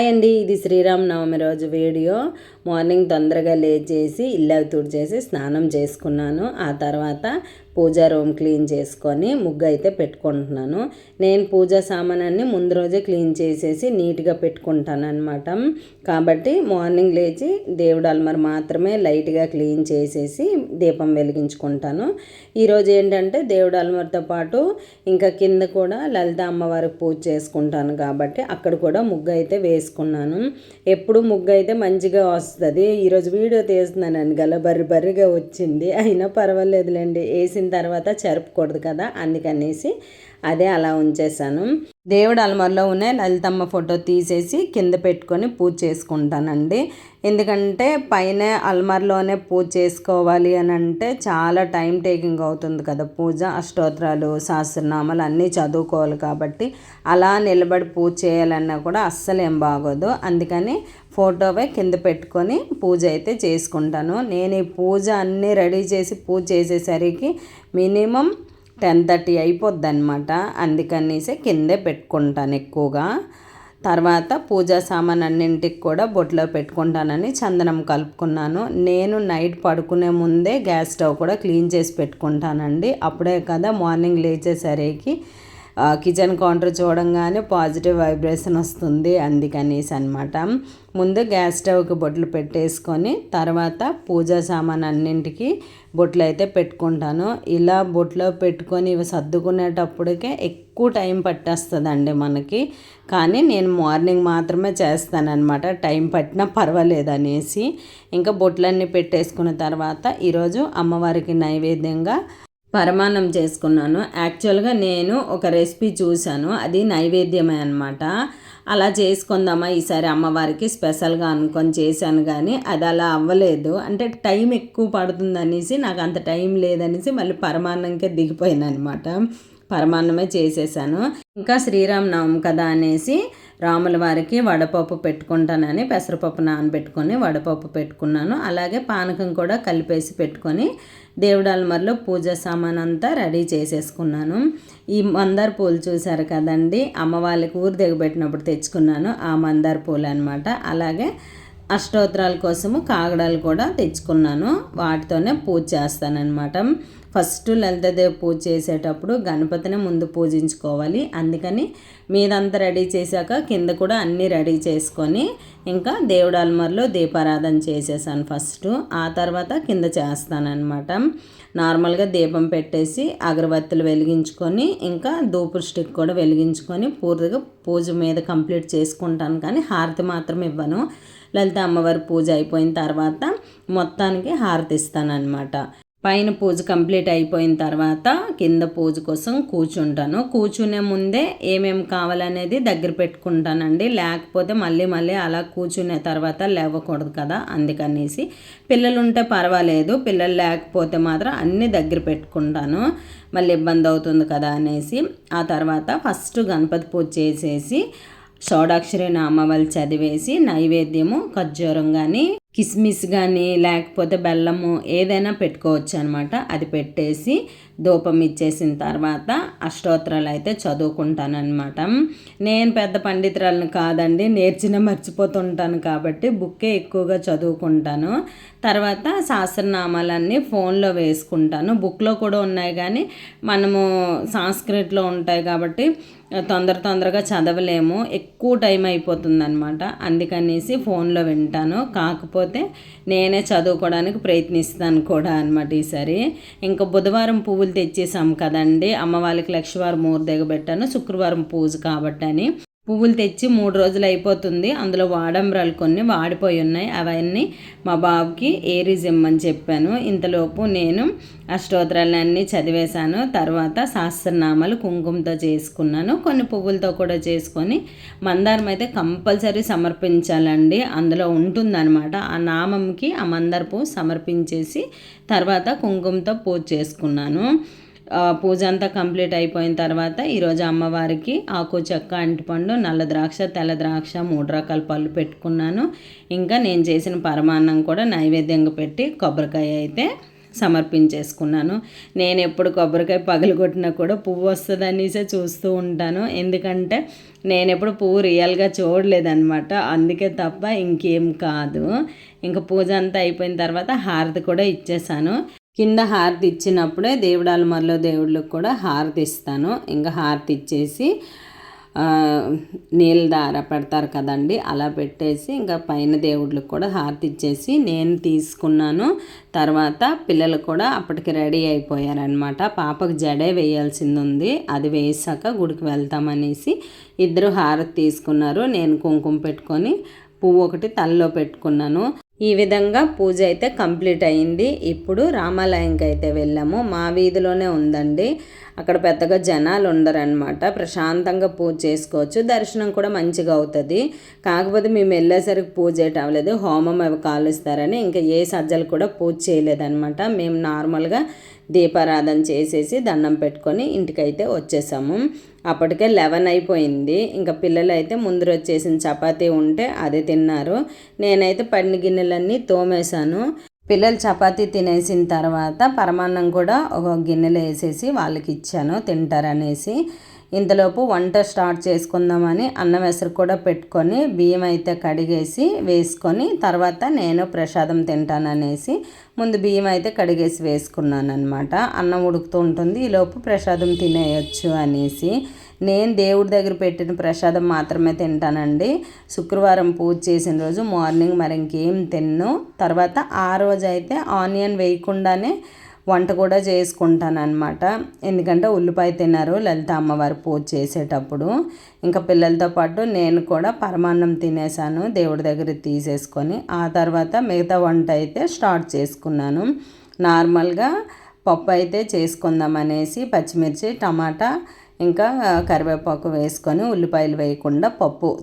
అండి, ఇది శ్రీరామనవమి రోజు వీడియో. మార్నింగ్ తొందరగా లేచేసి ఇల్లు తుడిచేసి స్నానం చేసుకున్నాను. ఆ తర్వాత పూజా రూమ్ క్లీన్ చేసుకొని ముగ్గు అయితే పెట్టుకుంటున్నాను. నేను పూజా సామానాన్ని ముందు రోజే క్లీన్ చేసేసి నీట్గా పెట్టుకుంటాను అనమాట. కాబట్టి మార్నింగ్ లేచి దేవుడు అల్మార్ మాత్రమే లైట్గా క్లీన్ చేసేసి దీపం వెలిగించుకుంటాను. ఈరోజు ఏంటంటే దేవుడు అల్మార్తో పాటు ఇంకా కింద కూడా లలిత అమ్మవారికి పూజ చేసుకుంటాను కాబట్టి అక్కడ కూడా ముగ్గు అయితే వేసుకున్నాను. ఎప్పుడు ముగ్గు అయితే మంచిగా వస్తుంది. ఈరోజు వీడియో తీస్తున్నానండి, బర్రిగా వచ్చింది, అయినా పర్వాలేదులేండి, వేసిన తర్వాత చెరపకూడదు కదా, అందుకనేసి అదే అలా ఉంచేసాను. దేవుడు అల్మార్లో ఉన్న లలితమ్మ ఫోటో తీసేసి కింద పెట్టుకొని పూజ చేసుకుంటానండి. ఎందుకంటే పైన అల్మార్లోనే పూజ చేసుకోవాలి అని అంటే చాలా టైం టేకింగ్ అవుతుంది కదా పూజ. అష్టోత్తరాలు సహస్రనామాలు అన్నీ చదువుకోవాలి కాబట్టి అలా నిలబడి పూజ చేయాలన్నా కూడా అస్సలు ఏం బాగోదు. అందుకని ఫోటోవే కింద పెట్టుకొని పూజ అయితే చేసుకుంటాను. నేను ఈ పూజ అన్నీ రెడీ చేసి పూజ చేసేసరికి మినిమం 10:30 అయిపోద్ది అనమాట. అందుకనేసి కిందే పెట్టుకుంటాను ఎక్కువగా. తర్వాత పూజా సామాన్ అన్నింటికి కూడా బొట్లో పెట్టుకుంటానని చందనం కలుపుకున్నాను. నేను నైట్ పడుకునే ముందే గ్యాస్ స్టవ్ కూడా క్లీన్ చేసి పెట్టుకుంటానండి. అప్పుడే కదా మార్నింగ్ లేచేసరికి కిచెన్ కౌంటర్ చూడంగానే పాజిటివ్ వైబ్రేషన్ వస్తుంది, అందుకనేసి అనమాట. ముందు గ్యాస్ స్టవ్కి బొట్లు పెట్టేసుకొని తర్వాత పూజా సామాన్ అన్నింటికి బొట్లు అయితే పెట్టుకుంటాను. ఇలా బొట్లో పెట్టుకొని ఇవి సర్దుకునేటప్పటికే ఎక్కువ టైం పట్టేస్తుందండి మనకి. కానీ నేను మార్నింగ్ మాత్రమే చేస్తానన్నమాట, టైం పట్టినా పర్వాలేదు అనేసి. ఇంకా బొట్లన్నీ పెట్టేసుకున్న తర్వాత ఈరోజు అమ్మవారికి నైవేద్యంగా పరమాన్నం చేసుకున్నాను. యాక్చువల్గా నేను ఒక రెసిపీ చూశాను, అది నైవేద్యమే అనమాట. అలా చేసుకుందామా ఈసారి అమ్మవారికి స్పెషల్గా అనుకొని చేశాను, కానీ అది అలా అవ్వలేదు. అంటే టైం ఎక్కువ పడుతుంది అనేసి, నాకు అంత టైం లేదనేసి మళ్ళీ పరమాన్నంకే దిగిపోయాను అనమాట. పరమాన్నమే చేసేసాను. ఇంకా శ్రీరామనవమి కదా అనేసి రాముల వారికి వడపప్పు పెట్టుకుంటానని పెసరపప్పు నానబెట్టుకొని వడపప్పు పెట్టుకున్నాను. అలాగే పానకం కూడా కలిపేసి పెట్టుకొని దేవుడి అల్మార్లో పూజా సామాన్ అంతా రెడీ చేసేసుకున్నాను. ఈ మందార పూలు చూశారు కదండి, అమ్మ వాళ్ళకి ఊరు దిగబెట్టినప్పుడు తెచ్చుకున్నాను ఆ మందార పూలు అనమాట. అలాగే అష్టోత్తరాల కోసము కాగడాలు కూడా తెచ్చుకున్నాను, వాటితోనే పూజ చేస్తానన్నమాట. ఫస్ట్ లలితాదేవి పూజ చేసేటప్పుడు గణపతిని ముందు పూజించుకోవాలి. అందుకని మీదంతా రెడీ చేశాక కింద కూడా అన్నీ రెడీ చేసుకొని ఇంకా దేవుడు అల్మార్లో దీపారాధన చేసేసాను ఫస్ట్. ఆ తర్వాత కింద చేస్తానన్నమాట. నార్మల్గా దీపం పెట్టేసి అగరబత్తులు వెలిగించుకొని ఇంకా ధూపు స్టిక్ కూడా వెలిగించుకొని పూర్తిగా పూజ మీద కంప్లీట్ చేసుకుంటాను. కానీ హారతి మాత్రం ఇవ్వను. లలిత అమ్మవారి పూజ అయిపోయిన తర్వాత మొత్తానికి హారతి ఇస్తానన్నమాట. పైన పూజ కంప్లీట్ అయిపోయిన తర్వాత కింద పూజ కోసం కూర్చుంటాను. కూర్చునే ముందే ఏమేమి కావాలనేది దగ్గర పెట్టుకుంటానండి, లేకపోతే మళ్ళీ అలా కూర్చునే తర్వాత లేవకూడదు కదా, అందుకనేసి. పిల్లలు ఉంటే పర్వాలేదు, పిల్లలు లేకపోతే మాత్రం అన్నీ దగ్గర పెట్టుకుంటాను, మళ్ళీ ఇబ్బంది అవుతుంది కదా అనేసి. ఆ తర్వాత ఫస్ట్ గణపతి పూజ చేసేసి షోడాక్షరి నామావళి చదివేసి నైవేద్యము ఖర్జూరం కానీ కిస్మిస్ కానీ లేకపోతే బెల్లము ఏదైనా పెట్టుకోవచ్చు అనమాట. అది పెట్టేసి ధూపం ఇచ్చేసిన తర్వాత అష్టోత్తరాలు అయితే చదువుకుంటానమాట. నేను పెద్ద పండితురాలను కాదండి, నేర్చిన మర్చిపోతుంటాను కాబట్టి బుక్కే ఎక్కువగా చదువుకుంటాను. తర్వాత సహస్రనామాలన్నీ ఫోన్లో వేసుకుంటాను. బుక్లో కూడా ఉన్నాయి కానీ మనము సంస్కృతిలో ఉంటాయి కాబట్టి తొందరగా చదవలేము, ఎక్కువ టైం అయిపోతుంది అనమాట. అందుకనేసి ఫోన్లో వింటాను. కాకపోతే నేనే చదువుకోవడానికి ప్రయత్నిస్తాను కూడా అనమాట ఈసారి. ఇంకా బుధవారం పువ్వులు తెచ్చేసాం కదండి, అమ్మ వాళ్ళకి లక్షవారం ఊరు దిగబెట్టాను, శుక్రవారం పూజ కాబట్టి అని. పువ్వులు తెచ్చి 3 రోజులు అయిపోతుంది. అందులో వాడంబరాలు కొన్ని వాడిపోయి ఉన్నాయి, అవన్నీ మా బాబుకి ఏరీస్ ఇమ్మని చెప్పాను. ఇంతలోపు నేను అష్టోత్తరాలన్నీ చదివేశాను. తర్వాత సహస్రనామాలు కుంకుమతో చేసుకున్నాను, కొన్ని పువ్వులతో కూడా చేసుకొని. మందారం అయితే కంపల్సరీ సమర్పించాలండి, అందులో ఉంటుందన్నమాట. ఆ నామంకి ఆ మందార పువ్వు సమర్పించేసి తర్వాత కుంకుమతో పూజ చేసుకున్నాను. పూజ అంతా కంప్లీట్ అయిపోయిన తర్వాత ఈరోజు అమ్మవారికి ఆకు చెక్క అంటిపండు నల్ల ద్రాక్ష తెల్ల ద్రాక్ష 3 రకాల పళ్ళు పెట్టుకున్నాను. ఇంకా నేను చేసిన పరమాన్నం కూడా నైవేద్యంగా పెట్టి కొబ్బరికాయ అయితే సమర్పించేసుకున్నాను. నేను ఎప్పుడు కొబ్బరికాయ పగలగొట్టినా కూడా పువ్వు వస్తుందనేసే చూస్తూ ఉంటాను. ఎందుకంటే నేను ఎప్పుడు పువ్వు రియల్గా చూడలేదన్నమాట. అందుకే తప్ప ఇంకేం కాదు. ఇంకా పూజ అంతా అయిపోయిన తర్వాత హారతి కూడా ఇచ్చేసాను. కింద హారతి ఇచ్చినప్పుడే దేవుడాలమరలో దేవుళ్ళకి కూడా హారతి ఇస్తాను. ఇంకా హారతి ఇచ్చేసి నీళ్ళ దార పెడతారు కదండి, అలా పెట్టేసి ఇంకా పైన దేవుళ్ళకి కూడా హారతి ఇచ్చేసి నేను తీసుకున్నాను. తర్వాత పిల్లలు కూడా అప్పటికి రెడీ అయిపోయారనమాట. పాపకు జడే వేయాల్సింది ఉంది, అది వేసాక గుడికి వెళ్తామనేసి ఇద్దరు హారతి తీసుకున్నారు. నేను కుంకుమ పెట్టుకొని పువ్వు ఒకటి తలలో పెట్టుకున్నాను. ఈ విధంగా పూజ అయితే కంప్లీట్ అయింది. ఇప్పుడు రామాలయంకి అయితే వెళ్ళాము. మా వీధిలోనే ఉందండి. అక్కడ పెద్దగా జనాలు ఉండరనమాట. ప్రశాంతంగా పూజ చేసుకోవచ్చు. దర్శనం కూడా మంచిగా అవుతుంది. కాకపోతే మేము వెళ్ళేసరికి పూజ అయితే అవ్వలేదు. హోమం అవి కాలుస్తారని ఇంకా ఏ సజ్జలు కూడా పూజ చేయలేదన్నమాట. మేము నార్మల్గా దీపారాధన చేసేసి దండం పెట్టుకొని ఇంటికైతే వచ్చేసాము. అప్పటికే 11 అయిపోయింది. ఇంకా పిల్లలు అయితే ముందు వచ్చేసిన చపాతీ ఉంటే అది తిన్నారు. నేనైతే పడిన గిన్నెలన్నీ తోమేశాను. పిల్లలు చపాతీ తినేసిన తర్వాత పరమాన్నం కూడా ఒక గిన్నెలో వేసేసి వాళ్ళకి ఇచ్చాను తింటారనేసి. ఇంతలోపు వంట స్టార్ట్ చేసుకుందామని అన్నం ఎసరు కూడా పెట్టుకొని బియ్యం అయితే కడిగేసి వేసుకొని తర్వాత నేను ప్రసాదం తింటాననేసి ముందు బియ్యం అయితే కడిగేసి వేసుకున్నాను అనమాట. అన్నం ఉడుకుతూ ఉంటుంది, ఈలోపు ప్రసాదం తినేయచ్చు అనేసి. నేను దేవుడి దగ్గర పెట్టిన ప్రసాదం మాత్రమే తింటానండి. శుక్రవారం పూజ చేసిన రోజు మార్నింగ్ మరి ఇంకేం తిన్ను. తర్వాత ఆ రోజు అయితే ఆనియన్ వేయకుండానే వంట కూడా చేసుకుంటాను అనమాట. ఎందుకంటే ఉల్లిపాయ తిన్నారు లలిత అమ్మవారు పూజ చేసేటప్పుడు. ఇంకా పిల్లలతో పాటు నేను కూడా పరమాన్నం తినేసాను దేవుడి దగ్గర తీసేసుకొని. ఆ తర్వాత మిగతా వంట అయితే స్టార్ట్ చేసుకున్నాను. నార్మల్గా పప్పు అయితే చేసుకుందాం అనేసి పచ్చిమిర్చి టమాటా ఇంకా కరివేపాకు వేసుకొని ఉల్లిపాయలు వేయకుండా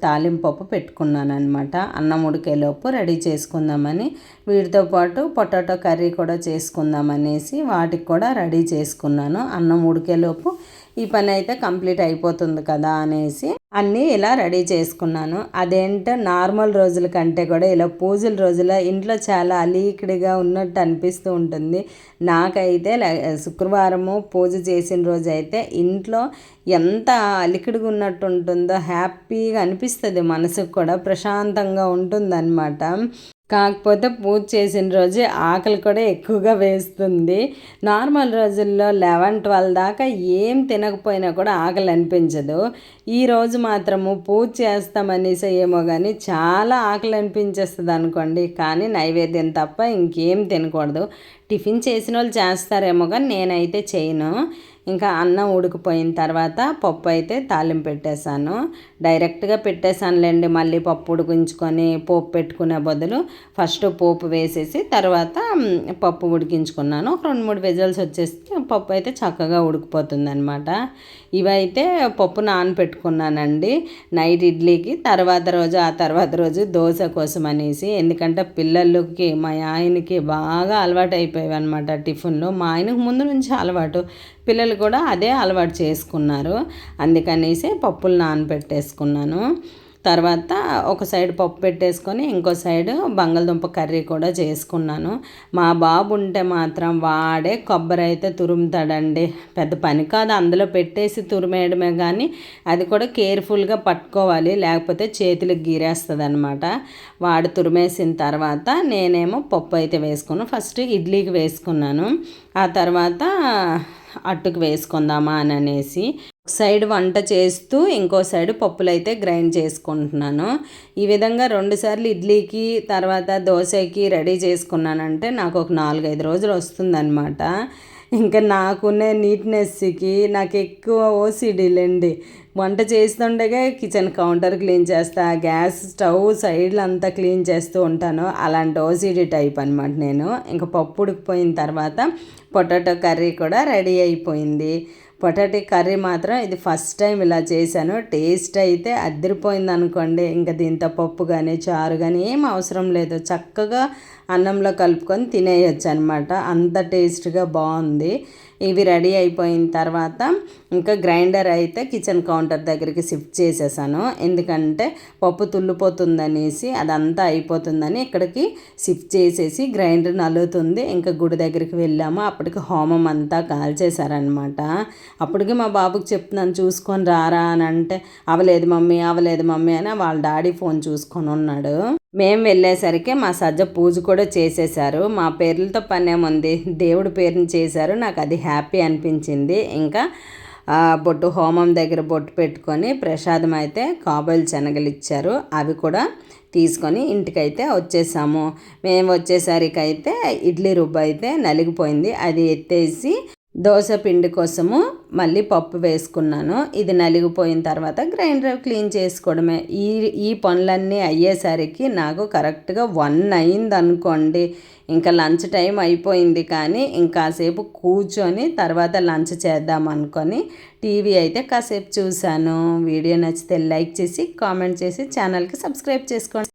తాలింపు పప్పు పెట్టుకున్నాను అనమాట. అన్నం ఉడికేలోపు రెడీ చేసుకుందామని వీటితో పాటు పొటాటో కర్రీ కూడా చేసుకుందామనేసి వాటికి కూడా రెడీ చేసుకున్నాను. అన్నం ఉడికేలోపు ఈ పని అయితే కంప్లీట్ అయిపోతుంది కదా అనేసి అన్నీ ఇలా రెడీ చేసుకున్నాను. అదేంటో నార్మల్ రోజుల కంటే కూడా ఇలా పూజల రోజుల ఇంట్లో చాలా అలీకిడిగా ఉన్నట్టు అనిపిస్తూ ఉంటుంది. నాకైతే శుక్రవారము పూజ చేసిన రోజు అయితే ఇంట్లో ఎంత అలికిడిగా ఉన్నట్టు ఉంటుందో హ్యాపీగా అనిపిస్తుంది. మనసుకు కూడా ప్రశాంతంగా ఉంటుందన్నమాట. కాకపోతే పూజ చేసిన రోజు ఆకలి కూడా ఎక్కువగా వేస్తుంది. నార్మల్ రోజుల్లో 11-12 దాకా ఏం తినకపోయినా కూడా ఆకలి అనిపించదు. ఈరోజు మాత్రము పూజ చేస్తామనేసి ఏమో కానీ చాలా ఆకలి అనిపించేస్తుంది అనుకోండి. కానీ నైవేద్యం తప్ప ఇంకేం తినకూడదు. టిఫిన్ చేసిన వాళ్ళు చేస్తారేమో కానీ నేనైతే చేయను. ఇంకా అన్నం ఉడికిపోయిన తర్వాత పప్పు అయితే తాలింపు పెట్టేశాను. డైరెక్ట్గా పెట్టేశానులేండి. మళ్ళీ పప్పు ఉడికించుకొని పోపు పెట్టుకునే బదులు ఫస్ట్ పోపు వేసేసి తర్వాత పప్పు ఉడికించుకున్నాను. ఒక 2-3 విజిల్స్ వచ్చేస్తే పప్పు అయితే చక్కగా ఉడికిపోతుంది అనమాట. ఇవైతే పప్పు నానపెట్టుకున్నానండి నైట్ ఇడ్లీకి. ఆ తర్వాత రోజు దోశ కోసం అనేసి. ఎందుకంటే పిల్లలకి మా ఆయనకి బాగా అలవాటు అయిపోయాయి అనమాట టిఫిన్లో. మా ఆయనకు ముందు నుంచి అలవాటు, పిల్లలు కూడా అదే అలవాటు చేసుకున్నారు. అందుకనేసి పప్పులు నానబెట్టేసుకున్నాను. తర్వాత ఒక సైడ్ పప్పు పెట్టేసుకొని ఇంకో సైడ్ బంగాళదుంప కర్రీ కూడా చేసుకున్నాను. మా బాబు ఉంటే మాత్రం వాడే కొబ్బరి అయితే తురుముతాడండి. పెద్ద పని కాదు, అందులో పెట్టేసి తురిమేయడమే, కానీ అది కూడా కేర్ఫుల్గా పట్టుకోవాలి, లేకపోతే చేతులకు గీరేస్తుంది అనమాట. వాడు తురిమేసిన తర్వాత నేనేమో పప్పు అయితే వేసుకున్నాను. ఫస్ట్ ఇడ్లీకి వేసుకున్నాను, ఆ తర్వాత అట్టుకు వేసుకుందామా అని అనేసి ఒక సైడ్ వంట చేస్తూ ఇంకో సైడ్ పప్పులు అయితే గ్రైండ్ చేసుకుంటున్నాను. ఈ విధంగా 2 సార్లు ఇడ్లీకి తర్వాత దోశకి రెడీ చేసుకున్నానంటే నాకు ఒక 4-5 రోజులు వస్తుందన్నమాట. ఇంకా నాకున్న నీట్నెస్కి నాకు ఎక్కువ ఓసిడీలండి. వంట చేస్తుండగా కిచెన్ కౌంటర్ క్లీన్ చేస్తా, గ్యాస్ స్టవ్ సైడ్లు అంతా క్లీన్ చేస్తూ ఉంటాను. అలాంటి ఓసిడీ టైప్ అనమాట నేను. ఇంకా పప్పు ఉడికిపోయిన తర్వాత పొటాటో కర్రీ కూడా రెడీ అయిపోయింది. పొటాటో కర్రీ మాత్రం ఇది ఫస్ట్ టైం ఇలా చేశాను. టేస్ట్ అయితే అదిరిపోయింది అనుకోండి. ఇంకా దీంతో పప్పు కానీ చారు కానీ ఏం అవసరం లేదు, చక్కగా అన్నంలో కలుపుకొని తినేయచ్చు అనమాట. అంత టేస్ట్గా బాగుంది. ఇవి రెడీ అయిపోయిన తర్వాత ఇంకా గ్రైండర్ అయితే కిచెన్ కౌంటర్ దగ్గరికి షిఫ్ట్ చేసేసాను. ఎందుకంటే పప్పు తుల్లిపోతుందనేసి అదంతా అయిపోతుందని ఇక్కడికి షిఫ్ట్ చేసేసి గ్రైండర్ నలుగుతుంది. ఇంకా గుడి దగ్గరికి వెళ్ళాము. అప్పటికి హోమం అంతా కాల్చేశారనమాట. అప్పటికి మా బాబుకి చెప్తున్నాను చూసుకొని రారా అని అంటే అవలేదు మమ్మీ అని వాళ్ళ డాడీ ఫోన్ చూసుకొని ఉన్నాడు. మేము వెళ్ళేసరికి మా సజ్జ పూజ కూడా చేసేసారు. మా పేర్లతో పనేముంది, దేవుడి పేరుని చేశారు. నాకు అది హ్యాపీ అనిపించింది. ఇంకా బొట్టు హోమం దగ్గర బొట్టు పెట్టుకొని ప్రసాదం అయితే కాబోలు శనగలు ఇచ్చారు. అవి కూడా తీసుకొని ఇంటికైతే వచ్చేసాము. మేము వచ్చేసరికి అయితే ఇడ్లీ రుబ్బు అయితే నలిగిపోయింది. అది ఎత్తేసి దోశ పిండి కోసము మళ్ళీ పప్పు వేసుకున్నాను. ఇది నలిగిపోయిన తర్వాత గ్రైండర్ క్లీన్ చేసుకోవడమే. ఈ పనులన్నీ అయ్యేసరికి నాకు కరెక్ట్గా 1 అయింది అనుకోండి. ఇంకా లంచ్ టైం అయిపోయింది, కానీ ఇంకాసేపు కూర్చొని తర్వాత లంచ్ చేద్దాం అనుకొని టీవీ అయితే కాసేపు చూశాను. వీడియో నచ్చితే లైక్ చేసి కామెంట్ చేసి ఛానల్కి సబ్స్క్రైబ్ చేసుకోండి.